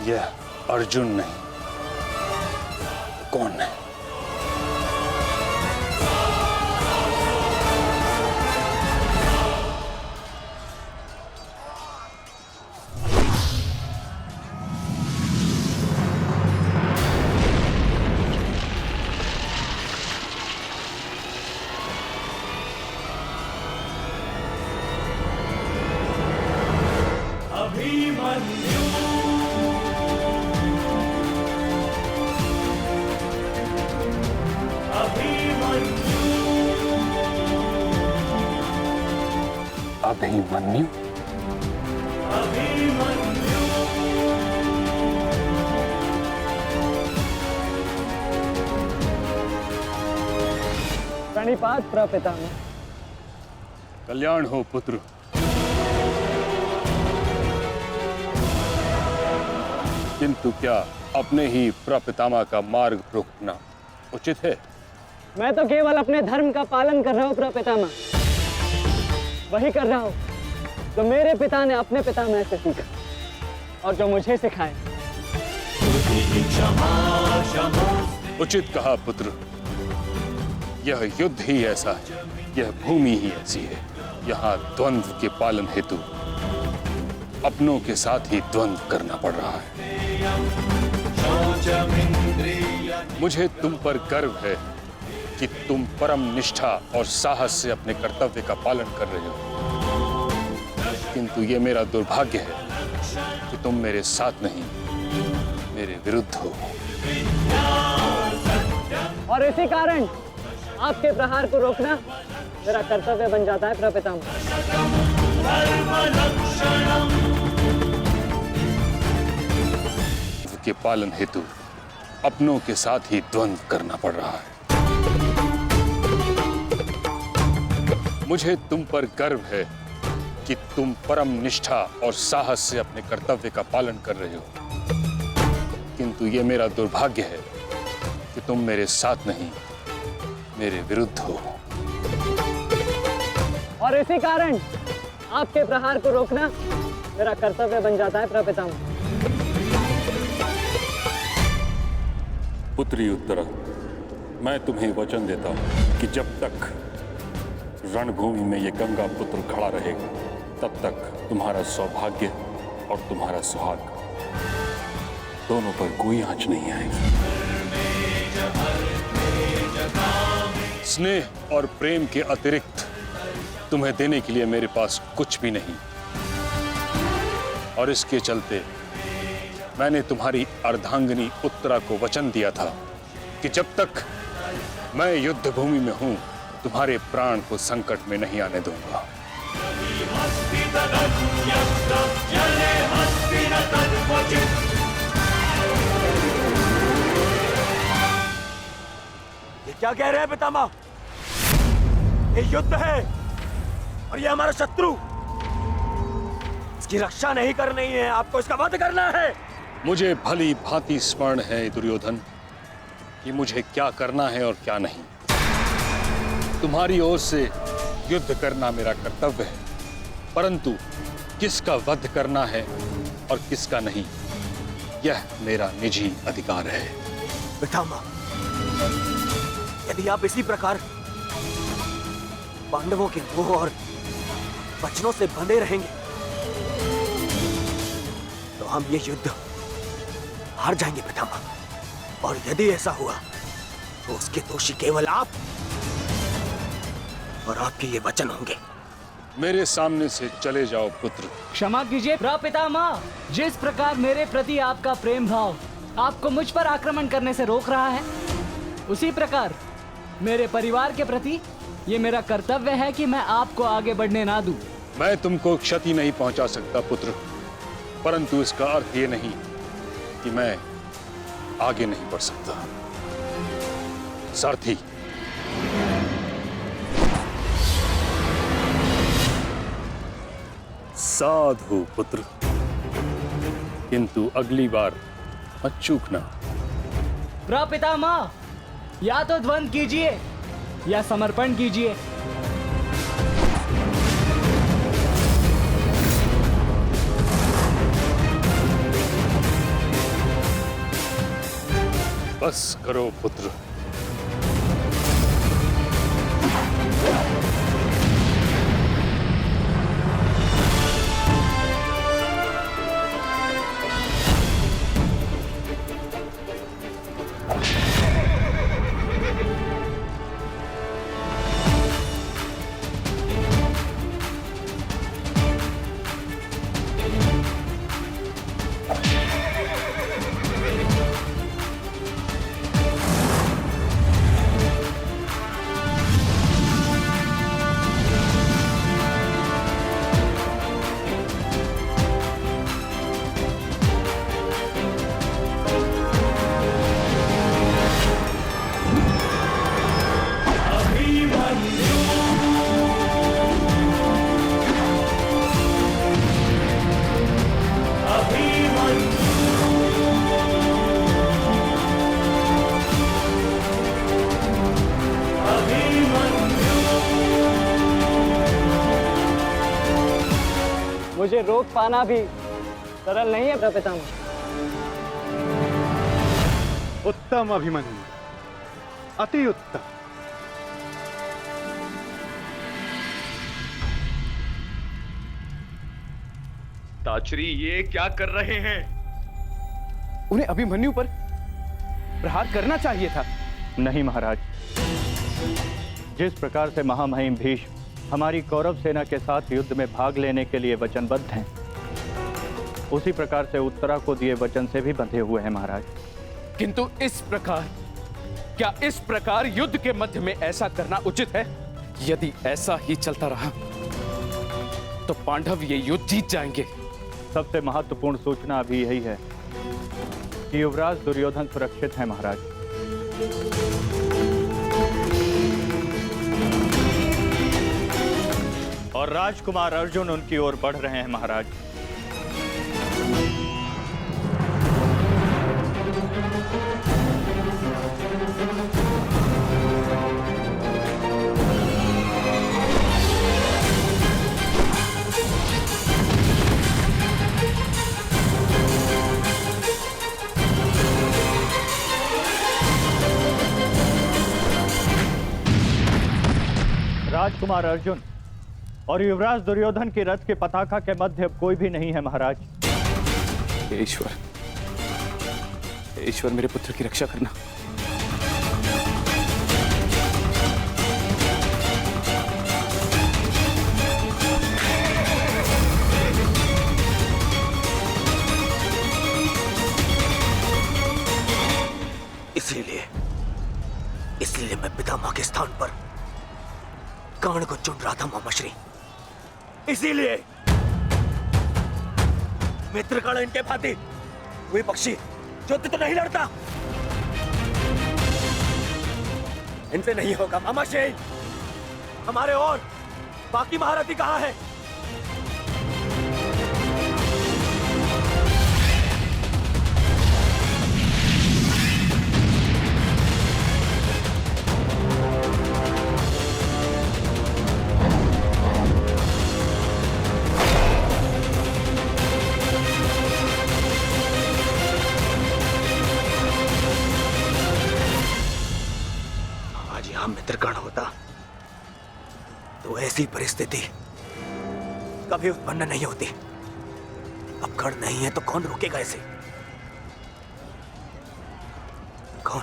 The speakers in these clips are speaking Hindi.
यह अर्जुन नहीं, कौन है? अभिमन्यु? प्रणिपात प्रपितामह। कल्याण हो पुत्र। किंतु क्या अपने ही प्रपितामह का मार्ग रोकना उचित है? मैं तो केवल अपने धर्म का पालन कर रहा हूँ प्रपितामह। वही कर रहा हूँ जो मेरे पिता ने अपने पितामह से सीखा और जो मुझे सिखाए। उचित कहा पुत्र। यह युद्ध ही ऐसा है, यह भूमि ही ऐसी है। यहाँ द्वंद्व के पालन हेतु अपनों के साथ ही द्वंद्व करना पड़ रहा है। मुझे तुम पर गर्व है कि तुम परम निष्ठा और साहस से अपने कर्तव्य का पालन कर रहे हो, किंतु ये मेरा दुर्भाग्य है कि तुम मेरे साथ नहीं, मेरे विरुद्ध हो। और इसी कारण आपके प्रहार को रोकना मेरा कर्तव्य बन जाता है प्रपितामह। के पालन हेतु अपनों के साथ ही द्वंद्व करना पड़ रहा है। मुझे तुम पर गर्व है कि तुम परम निष्ठा और साहस से अपने कर्तव्य का पालन कर रहे हो, किंतु ये मेरा दुर्भाग्य है कि तुम मेरे साथ नहीं, मेरे विरुद्ध हो। और इसी कारण आपके प्रहार को रोकना मेरा कर्तव्य बन जाता है प्रपितामह। पुत्री उत्तरा, मैं तुम्हें वचन देता हूं कि जब तक रणभूमि में ये गंगा पुत्र खड़ा रहेगा, तब तक तुम्हारा सौभाग्य और तुम्हारा सुहाग दोनों पर कोई आंच नहीं आएगी। स्नेह और प्रेम के अतिरिक्त तुम्हें देने के लिए मेरे पास कुछ भी नहीं, और इसके चलते मैंने तुम्हारी अर्धांगिनी उत्तरा को वचन दिया था कि जब तक मैं युद्ध भूमि में हूं, तुम्हारे प्राण को संकट में नहीं आने दूंगा। ये क्या कह रहे हैं पितामह? ये युद्ध है और ये हमारा शत्रु, इसकी रक्षा नहीं करनी है, आपको इसका वध करना है। मुझे भली भांति स्मरण है दुर्योधन कि मुझे क्या करना है और क्या नहीं। तुम्हारी ओर से युद्ध करना मेरा कर्तव्य है, परंतु किसका वध करना है और किसका नहीं, यह मेरा निजी अधिकार है। पितामह, यदि आप इसी प्रकार पांडवों के मोह और वचनों से बंधे रहेंगे तो हम ये युद्ध हार जाएंगे पितामह। और यदि ऐसा हुआ तो उसके दोषी केवल आप और आपके ये वचन होंगे। मेरे सामने से चले जाओ पुत्र। क्षमा कीजिए प्रपितामह, जिस प्रकार मेरे प्रति आपका प्रेम भाव आपको मुझ पर आक्रमण करने से रोक रहा है, उसी प्रकार मेरे परिवार के प्रति ये मेरा कर्तव्य है कि मैं आपको आगे बढ़ने ना दूं। मैं तुमको क्षति नहीं पहुंचा सकता पुत्र, परंतु इसका अर्थ ये नहीं कि मैं आगे नहीं बढ़ सकता। सारथी, साधु पुत्र, किंतु अगली बार मत चूकना। प्रपितामह, या तो द्वंद्व कीजिए या समर्पण कीजिए। बस करो पुत्र। मुझे रोक पाना भी सरल नहीं है पितामह। उत्तम अभिमन्यु, अति उत्तम। ताचरी ये क्या कर रहे हैं? उन्हें अभिमन्यु पर प्रहार करना चाहिए था। नहीं महाराज, जिस प्रकार से महामहिम भीष्म हमारी कौरव सेना के साथ युद्ध में भाग लेने के लिए वचनबद्ध हैं, उसी प्रकार से उत्तरा को दिए वचन से भी बंधे हुए हैं महाराज। किंतु क्या इस प्रकार युद्ध के मध्य में ऐसा करना उचित है? यदि ऐसा ही चलता रहा तो पांडव ये युद्ध जीत जाएंगे। सबसे महत्वपूर्ण सूचना अभी यही है कि युवराज दुर्योधन सुरक्षित हैं महाराज। और राजकुमार अर्जुन उनकी ओर बढ़ रहे हैं महाराज। राजकुमार अर्जुन और युवराज दुर्योधन की रथ के पताका के मध्य अब कोई भी नहीं है महाराज। ईश्वर मेरे पुत्र की रक्षा करना। इसलिए मैं पितामह के स्थान पर कर्ण को चुन रहा था मामाश्री। इसीलिए मित्रगण इनके भांति वे पक्षी युद्ध तो नहीं लड़ता, इनसे नहीं होगा मामाश्री। हमारे और बाकी महारथी कहां है? मित्रगण होता तो ऐसी परिस्थिति कभी उत्पन्न नहीं होती। अब गण नहीं है तो कौन रोकेगा इसे? कौन?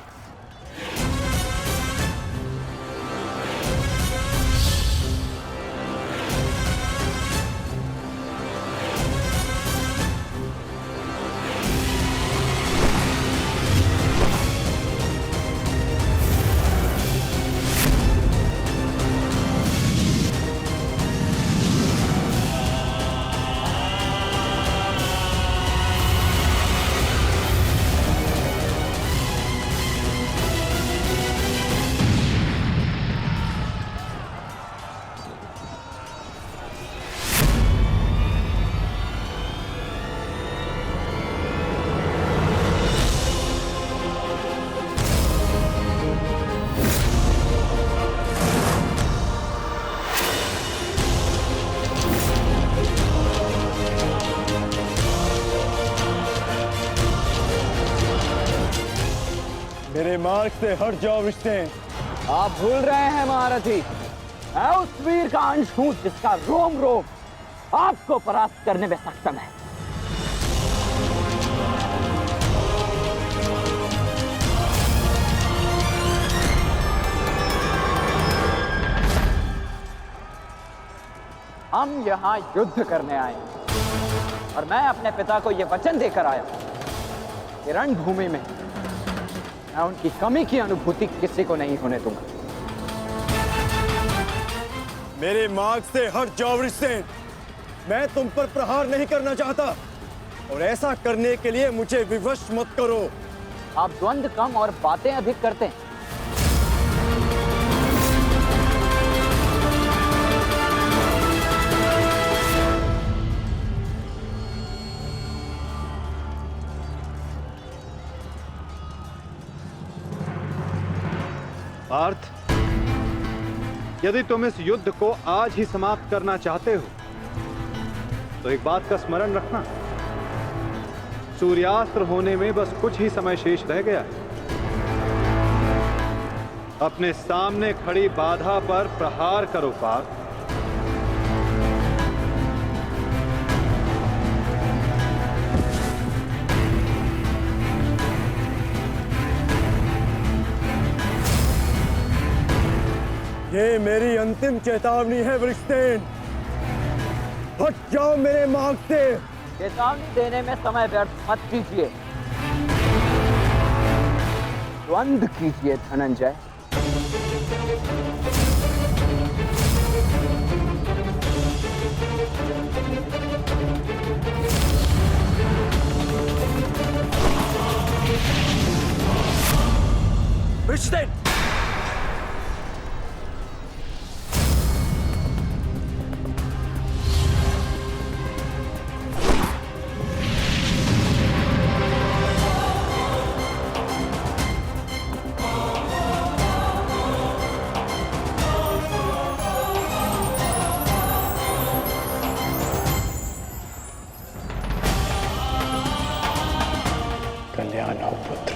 मार्ग से हट जाओ रिश्ते। आप भूल रहे हैं महारथी, मैं उस वीर का अंश हूं जिसका रोम रोम आपको परास्त करने में सक्षम है। हम यहाँ युद्ध करने आए हैं और मैं अपने पिता को यह वचन देकर आया कि रणभूमि में मैं उनकी कमी की अनुभूति किसी को नहीं होने दूंगा। मेरे मार्ग से हट जाओ रिश्ते। मैं तुम पर प्रहार नहीं करना चाहता और ऐसा करने के लिए मुझे विवश मत करो। आप द्वंद्व कम और बातें अधिक करते हैं। पार्थ, यदि तुम इस युद्ध को आज ही समाप्त करना चाहते हो तो एक बात का स्मरण रखना, सूर्यास्त्र होने में बस कुछ ही समय शेष रह गया है। अपने सामने खड़ी बाधा पर प्रहार करो पार्थ। ये मेरी अंतिम चेतावनी है वृषसेन। हट जाओ मेरे मार्ग से। चेतावनी देने में समय व्यर्थ मत कीजिए, द्वंद्व कीजिए धनंजय। वृषसेन, कल्याण हो पुत्र।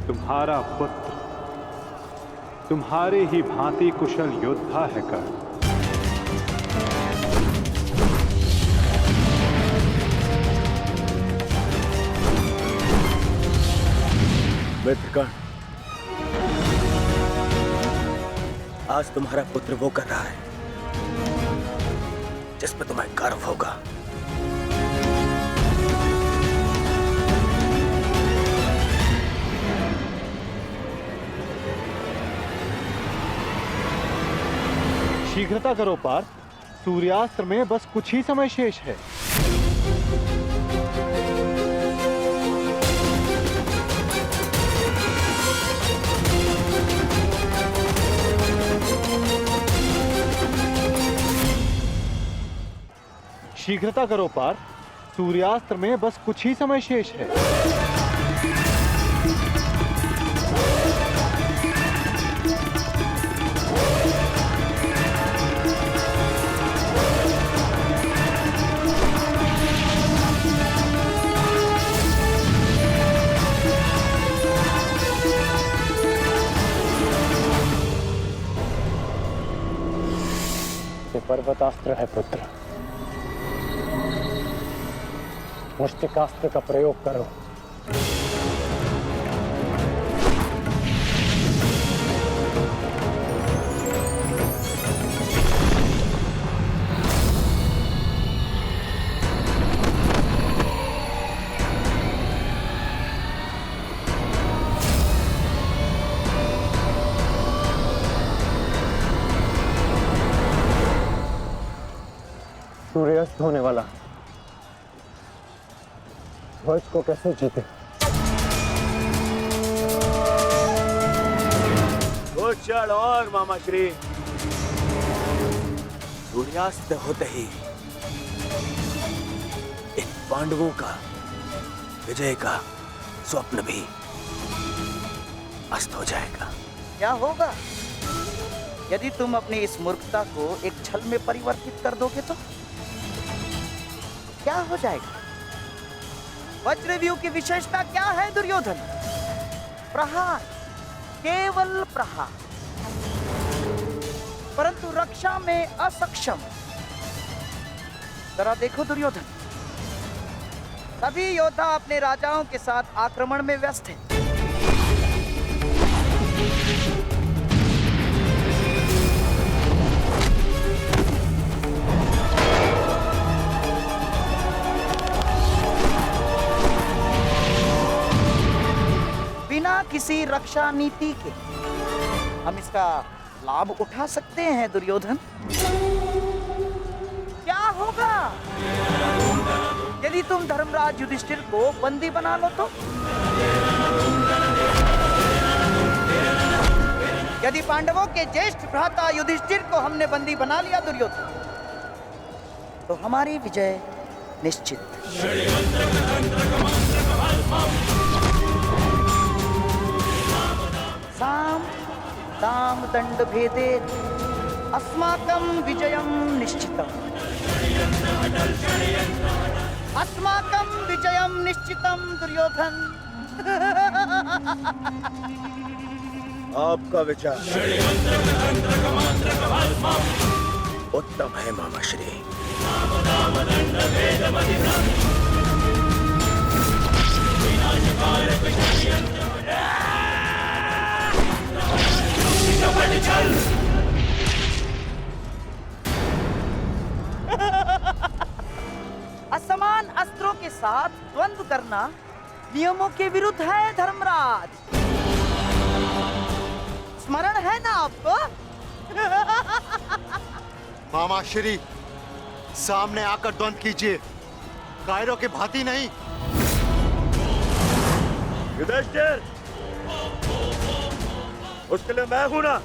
तुम्हारा पुत्र तुम्हारे ही भांति कुशल योद्धा है कर्ण। मित्र कर्ण, आज तुम्हारा पुत्र वो कर रहा है जिस पर तुम्हें गर्व होगा। शीघ्रता करो पार्थ, सूर्यास्त्र में बस कुछ ही समय शेष है। शीघ्रता करो पार्थ, सूर्यास्त्र में बस कुछ ही समय शेष है। ये पर्वतास्त्र है पुत्र, मुष्टिकास्त्र का प्रयोग करो। सूर्यास्त होने वाला, ध्वज को कैसे जीते? कुछ क्षण और मामा श्री। सूर्यास्त होते ही इन पांडवों का विजय का स्वप्न भी अस्त हो जाएगा। क्या होगा? यदि तुम अपनी इस मूर्खता को एक छल में परिवर्तित कर दोगे तो क्या हो जाएगा? वज्रव्यूह की विशेषता क्या है दुर्योधन? प्रहार, केवल प्रहार, परंतु रक्षा में असक्षम। जरा देखो दुर्योधन, सभी योद्धा अपने राजाओं के साथ आक्रमण में व्यस्त हैं। बिना किसी रक्षा नीति के हम इसका लाभ उठा सकते हैं दुर्योधन। क्या होगा यदि तुम धर्मराज युधिष्ठिर को बंदी बना लो तो? यदि पांडवों के ज्येष्ठ भ्राता युधिष्ठिर को हमने बंदी बना लिया दुर्योधन, तो हमारी विजय निश्चित। साम दाम दंड भेदे अस्माकं विजयं निश्चितम्। अस्माकं विजयं निश्चितम् दुर्योधन। आपका विचार उत्तम है मामाश्री। असमान अस्त्रों के साथ द्वंद्व करना नियमों के विरुद्ध है धर्मराज। स्मरण है ना आपको? मामा श्री, सामने आकर द्वंद्व कीजिए, कायरों की भांति नहीं। युधिष्ठिर, उसके लिए मैं हूं ना,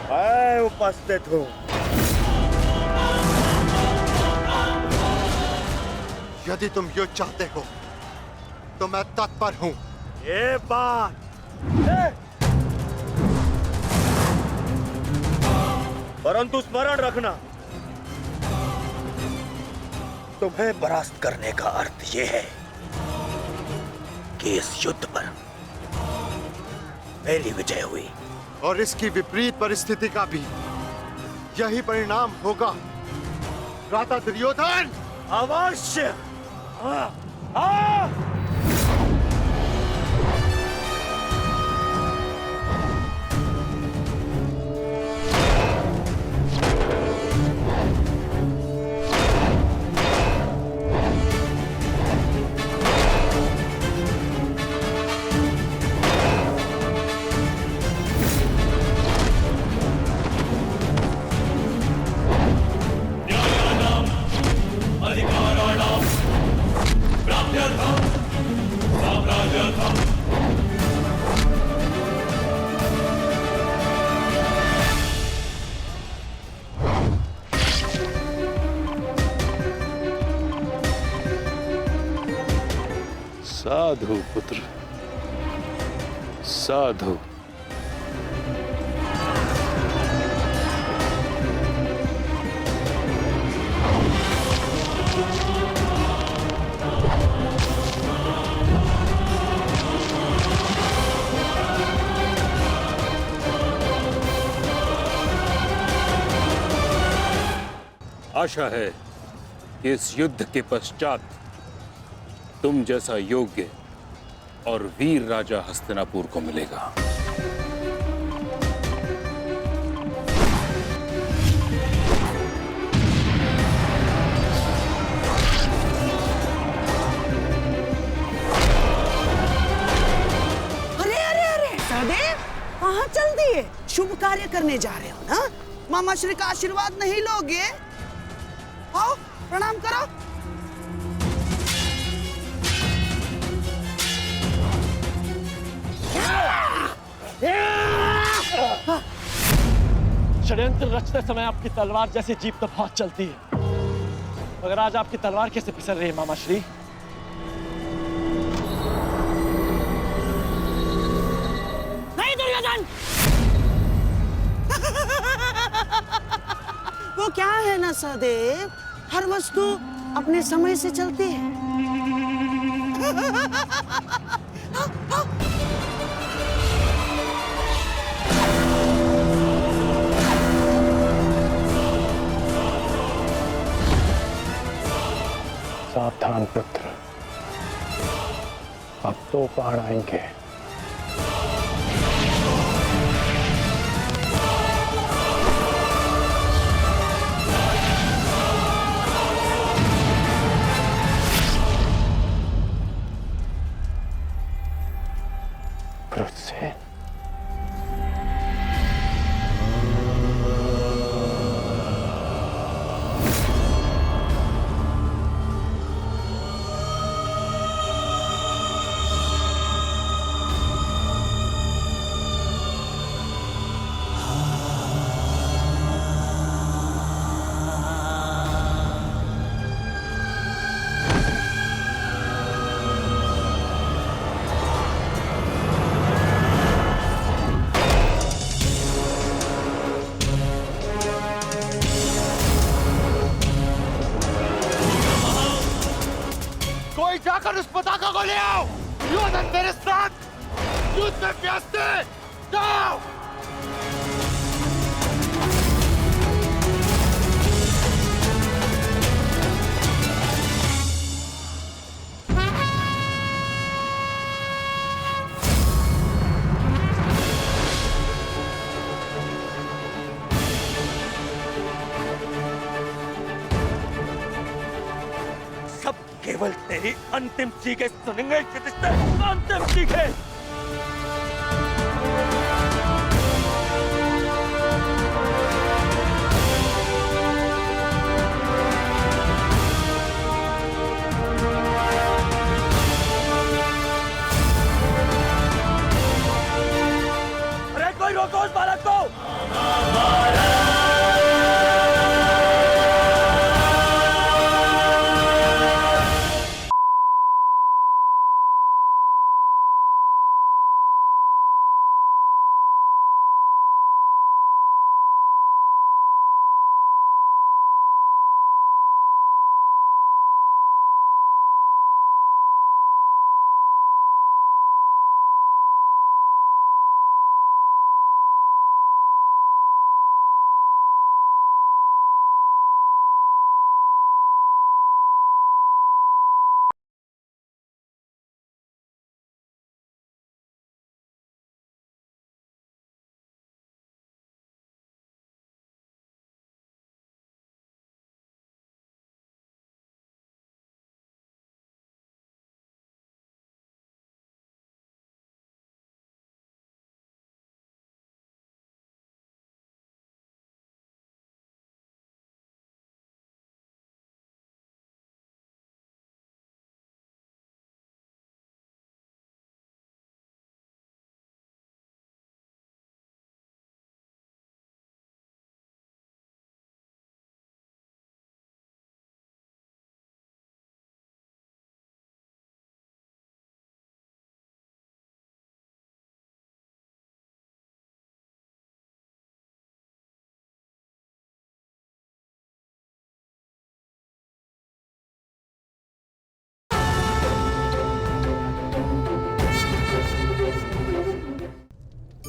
मैं उपस्थित हूं। यदि तुम युद्ध चाहते हो तो मैं तत्पर हूं। ये बात परंतु स्मरण रखना, तुम्हें परास्त करने का अर्थ यह है कि इस युद्ध पर मेरी विजय हुई, और इसकी विपरीत परिस्थिति का भी यही परिणाम होगा भ्राता दुर्योधन। अवश्य। साधु पुत्र, साधु। आशा है कि इस युद्ध के पश्चात तुम जैसा योग्य और वीर राजा हस्तिनापुर को मिलेगा। अरे अरे अरे सहदेव, कहाँ चल दिए? शुभ कार्य करने जा रहे हो ना? मामा श्री का आशीर्वाद नहीं लोगे? आओ प्रणाम करो। षड्यंत्र रचते समय आपकी तलवार जैसी जीभ तो बहुत चलती है, मगर आज आपकी तलवार कैसे फिसल रही है मामा श्री? नहीं दुर्योधन, वो क्या है ना सहदेव, हर वस्तु अपने समय से चलती है। सावधान पुत्र, अब तो पहाड़ आएंगे। से जाकर उस पताका को ले आओ। दुर्योधन मेरे साथ युद्ध में व्यस्त है। जाओ। केवल तेरी अंतिम चीखें सुनेंगे युधिष्ठिर, अंतिम चीखें। अरे कोई रोको उस बालक को।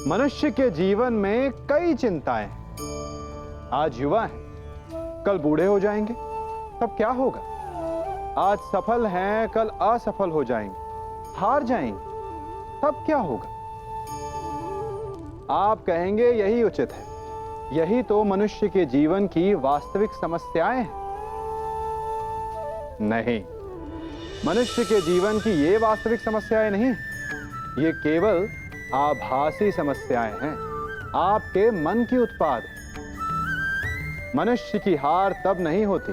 मनुष्य के जीवन में कई चिंताएं हैं। आज युवा हैं, कल बूढ़े हो जाएंगे, तब क्या होगा? आज सफल हैं, कल असफल हो जाएंगे, हार जाएंगे, तब क्या होगा? आप कहेंगे यही उचित है, यही तो मनुष्य के जीवन की वास्तविक समस्याएं हैं। नहीं, मनुष्य के जीवन की ये वास्तविक समस्याएं नहीं, ये केवल आभासी समस्याएं हैं, आपके मन की उत्पाद है। मनुष्य की हार तब नहीं होती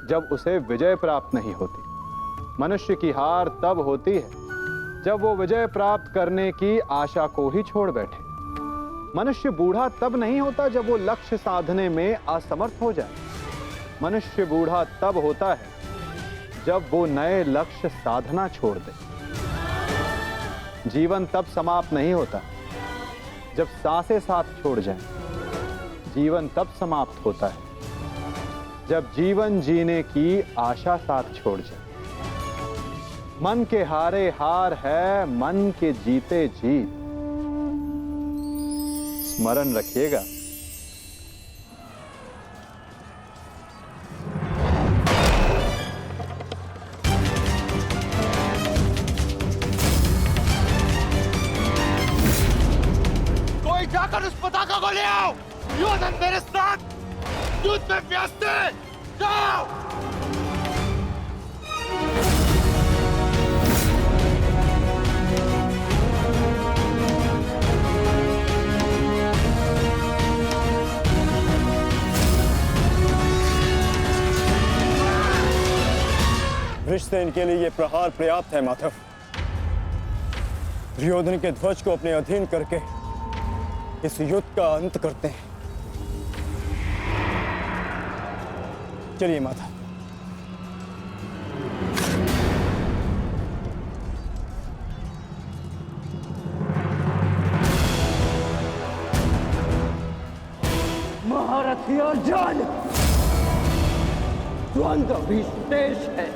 जब उसे विजय प्राप्त नहीं होती। मनुष्य की हार तब होती है जब वो विजय प्राप्त करने की आशा को ही छोड़ बैठे। मनुष्य बूढ़ा तब नहीं होता जब वो लक्ष्य साधने में असमर्थ हो जाए। मनुष्य बूढ़ा तब होता है जब वो नए लक्ष्य साधना छोड़ दे। जीवन तब समाप्त नहीं होता जब सांसें साथ छोड़ जाएं। जीवन तब समाप्त होता है जब जीवन जीने की आशा साथ छोड़ जाए। मन के हारे हार है, मन के जीते जीत। स्मरण रखिएगा। कोई जाकर उस पताका को ले आओ। दुर्योधन मेरे साथ युद्ध में व्यस्त है। जाओ। वृषसेन के लिए ये प्रहार पर्याप्त है माधव। दुर्योधन के ध्वज को अपने अधीन करके इस युद्ध का अंत करते हैं। चलिए माधव। महारथी अर्जुन, द्वंद्व भी शेष है।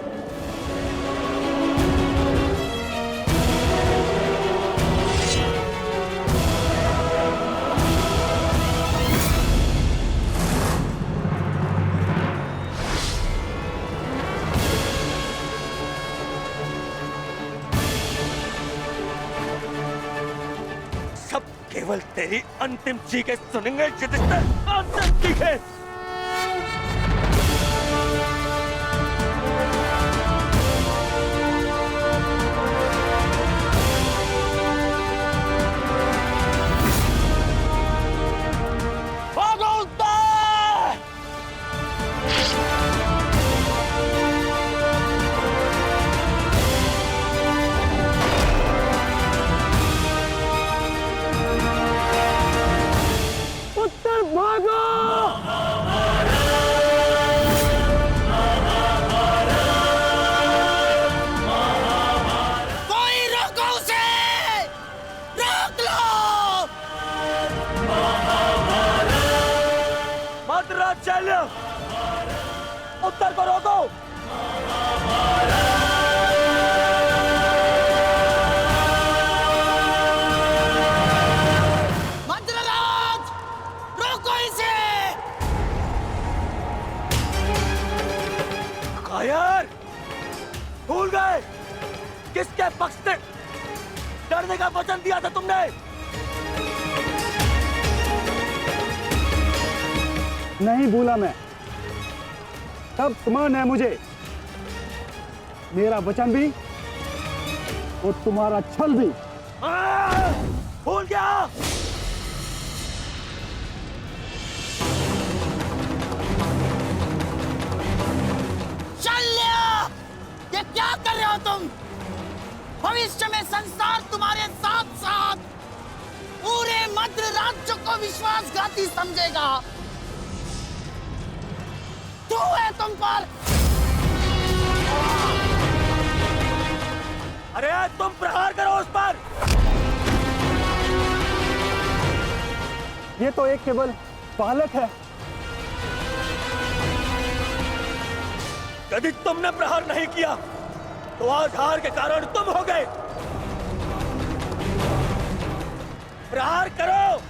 केवल तेरी अंतिम चीखें सुनेंगे युधिष्ठिर, अंतिम चीखें। उत्तर को रोको। मंत्रराज, रोको इसे। कायर, भूल गए किसके पक्ष से डरने का वचन दिया था तुमने? नहीं भूला मैं। तब स्मरण है मुझे मेरा वचन भी और तुम्हारा छल भी। भूल गया। शल्य, ये क्या कर रहे हो तुम? भविष्य में संसार तुम्हारे साथ साथ पूरे मद्र राज्य को विश्वासघाती समझेगा। तू है तुम पर। अरे तुम प्रहार करो उस पर। ये तो एक केवल बालक है। यदि तुमने प्रहार नहीं किया तो आज हार के कारण तुम हो गए। प्रहार करो।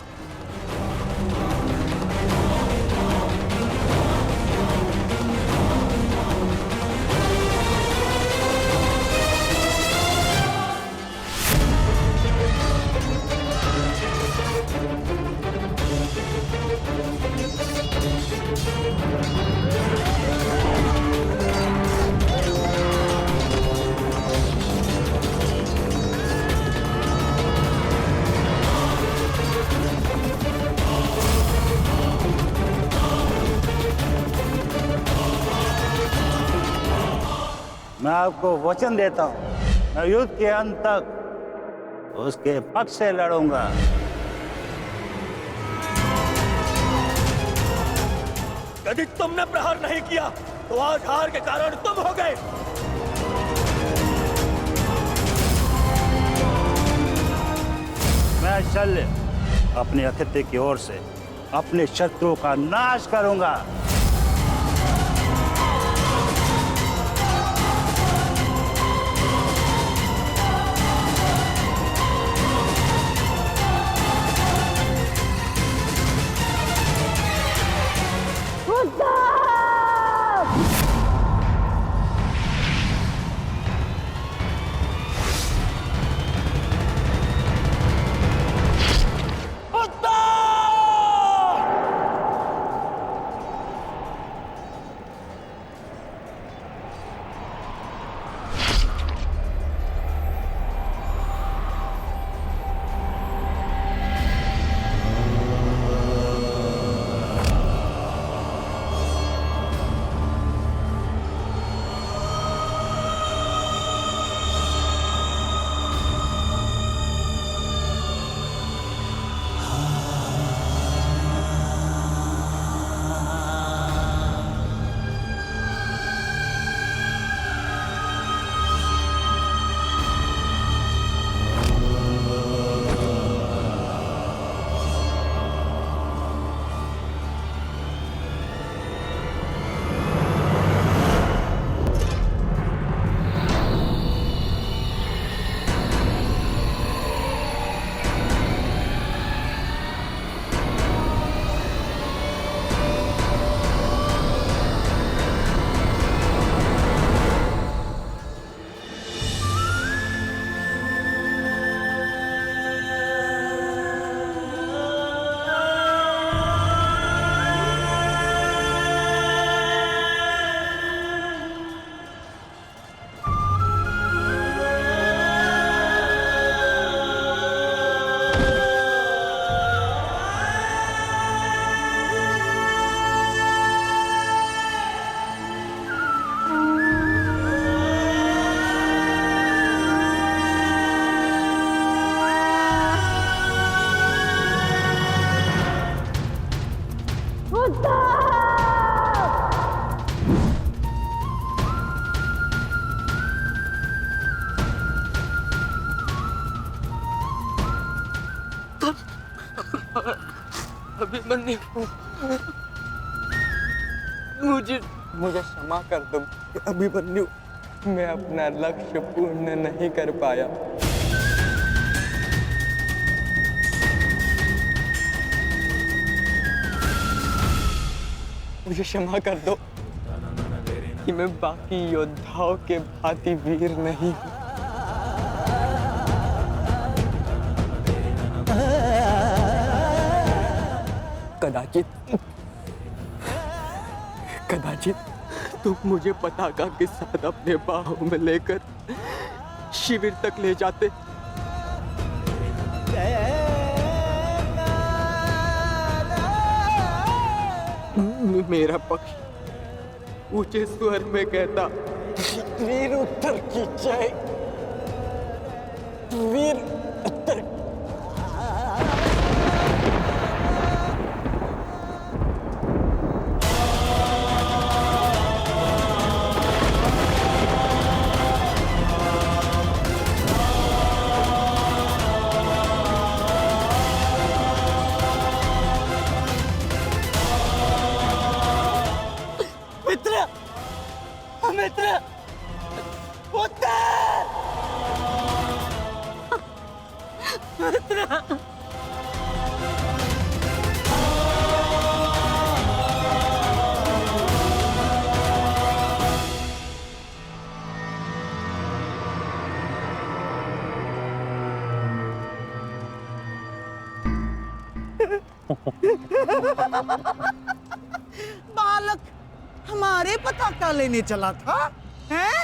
मैं आपको वचन देता हूं, मैं युद्ध के अंत तक उसके पक्ष से लड़ूंगा। यदि तुमने प्रहार नहीं किया तो आज हार के कारण तुम हो गए। मैं शल्य अपने अतिथि की ओर से अपने शत्रुओं का नाश करूंगा। अभिमन्यु, मुझे क्षमा कर दो अभिमन्यु। मैं अपना लक्ष्य पूर्ण नहीं कर पाया। मुझे क्षमा कर दो कि मैं बाकी योद्धाओं के भांति वीर नहीं हूं। कदाचित तुम मुझे पताका के साथ अपने बाहों में लेकर शिविर तक ले जाते। मेरा पक्ष ऊंचे स्वर में कहता, वीर उत्तर की जय, वीर उत्तर। बालक हमारे पताका लेने चला था, हैं?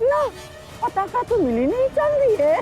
ना, पताका तो मिली नहीं चल रही है।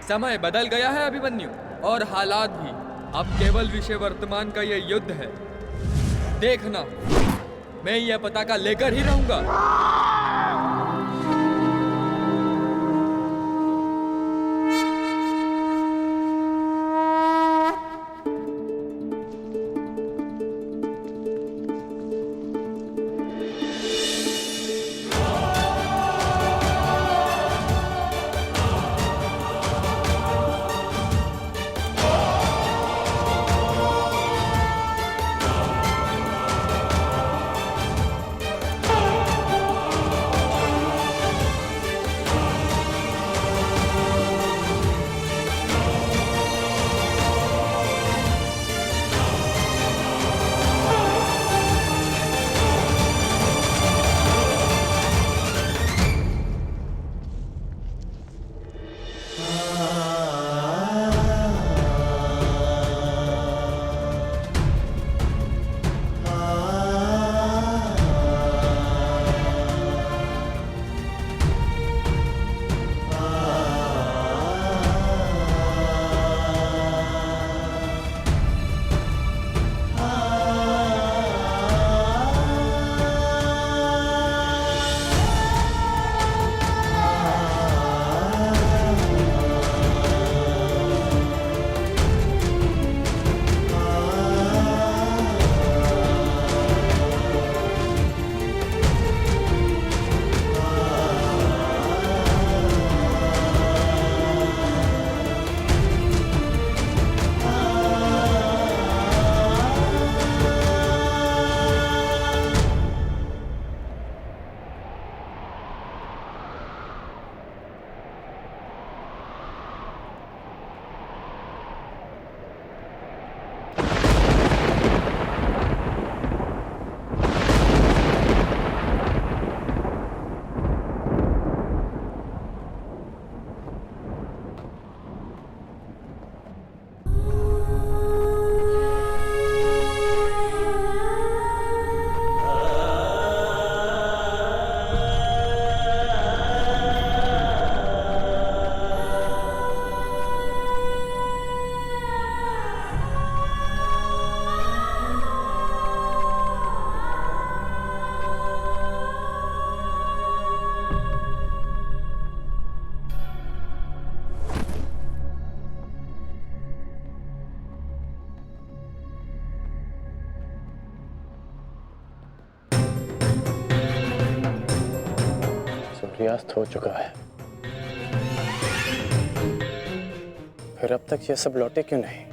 समय बदल गया है अभिमन्यु, और हालात भी। अब केवल विषय वर्तमान का ये युद्ध है। देखना, मैं यह पताका लेकर ही रहूंगा। सूर्यास्त हो चुका है, फिर अब तक ये सब लौटे क्यों नहीं?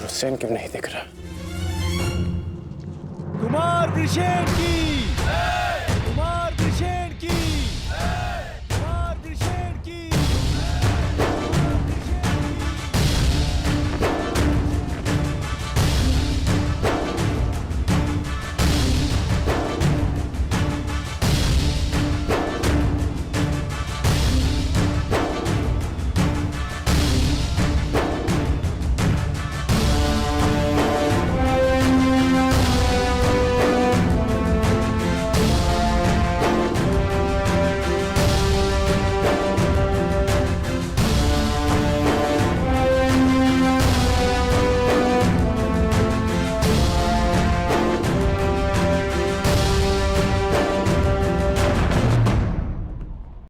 हुसैन क्यों नहीं दिख रहा? कुमार वृषेण की